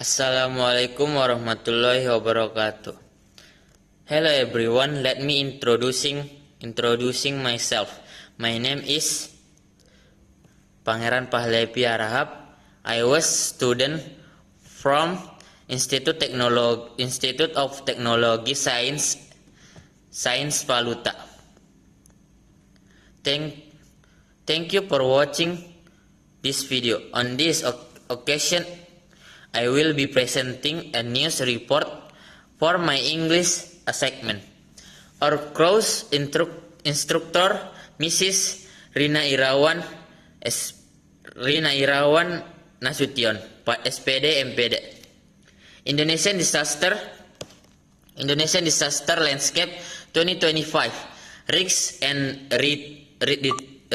Assalamualaikum warahmatullahi wabarakatuh. Hello everyone, let me introducing myself. My name is Pangeran Pahlavi Arahap. I was student from Institute of Technology Science Valuta. Thank you for watching this video. On this occasion, I will be presenting a news report for my English segment. Our course instructor, Mrs. Rina Irawan Nasution, SPD MPD. Indonesian Disaster Landscape 2025. Risks and readiness.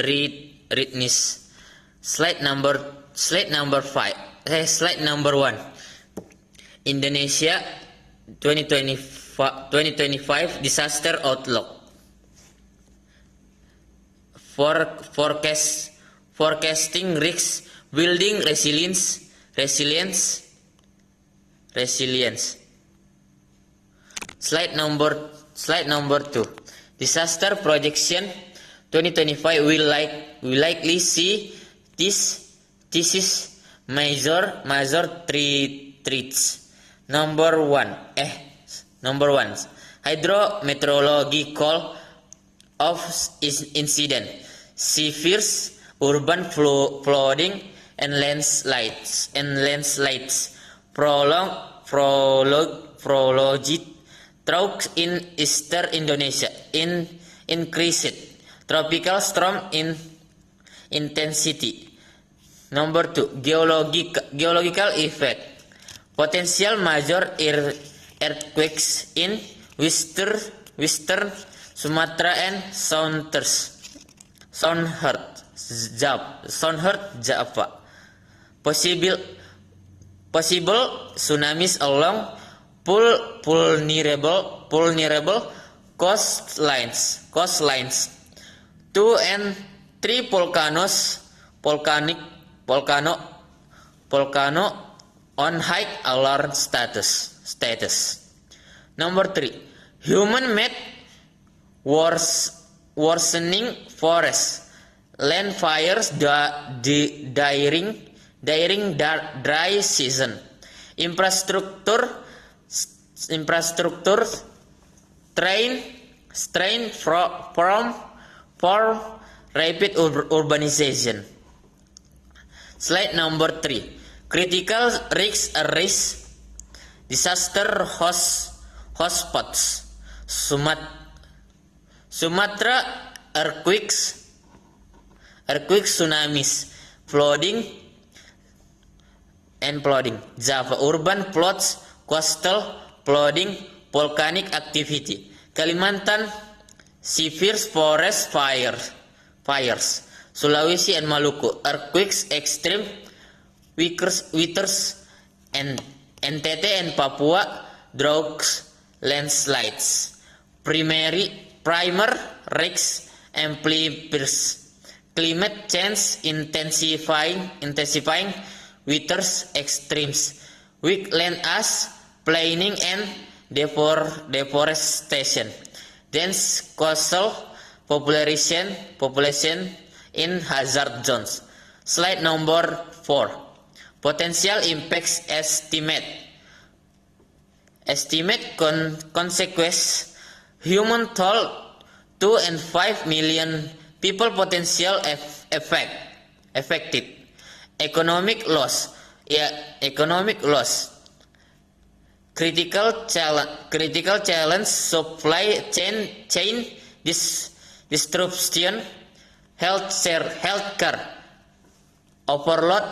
Slide number 1. Indonesia 2025 Disaster Outlook. Forecasting risks, building resilience. Slide number 2. Disaster projection 2025 will likely see this major threats. Number one, hydrometeorological incident, severe urban flooding and landslides, prolonged drought in eastern Indonesia, increased tropical storm in intensity. Number 2, geological effect. Potential major earthquakes in western Sumatra and southern Java. Possible tsunamis along vulnerable coastlines. 2 and 3 volcano on high alert status. Number 3, human-made worsening forest, land fires during dry season, infrastructure strain from rapid urbanization. Slide number 3. Critical risk disaster hotspots. Sumatra earthquakes, tsunamis, flooding. Java urban floods, coastal flooding, volcanic activity. Kalimantan severe forest fires. Sulawesi and Maluku earthquakes, extreme winters, and NTT and Papua droughts, landslides. Primer risks amplifiers. Climate change intensifying winters extremes. Weak land use, planning and deforestation. Dense coastal population in hazard zones. Slide number 4. Potential impacts estimate. Consequence. Human toll 2 and 5 million people potential affected. Economic loss. Critical challenge, supply chain disruption, healthcare overload,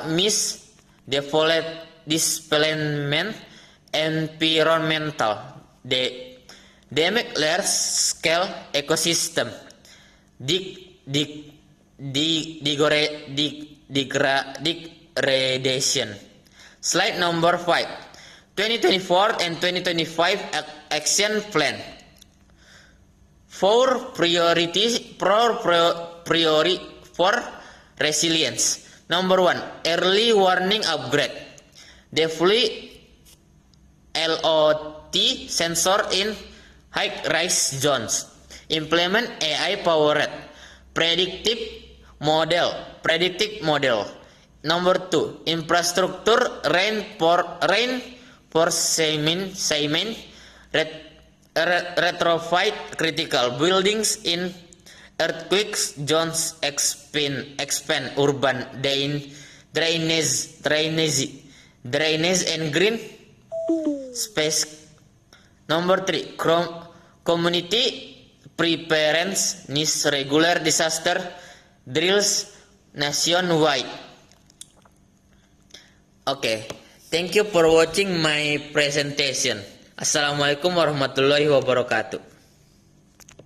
displacement, environmental damage, large scale ecosystem degradation. Slide number 5. 2024 and 2025 action plan. 4 priorities for resilience. Number 1, early warning upgrade. LOT sensor in high-rise zones. Implement AI-powered predictive model. Number 2, infrastructure reinforcement, retrofit critical buildings in earthquake zones, expand urban drainage and green space. Number 3, community preparedness needs regular disaster drills nationwide. Okay, thank you for watching my presentation. Assalamualaikum warahmatullahi wabarakatuh.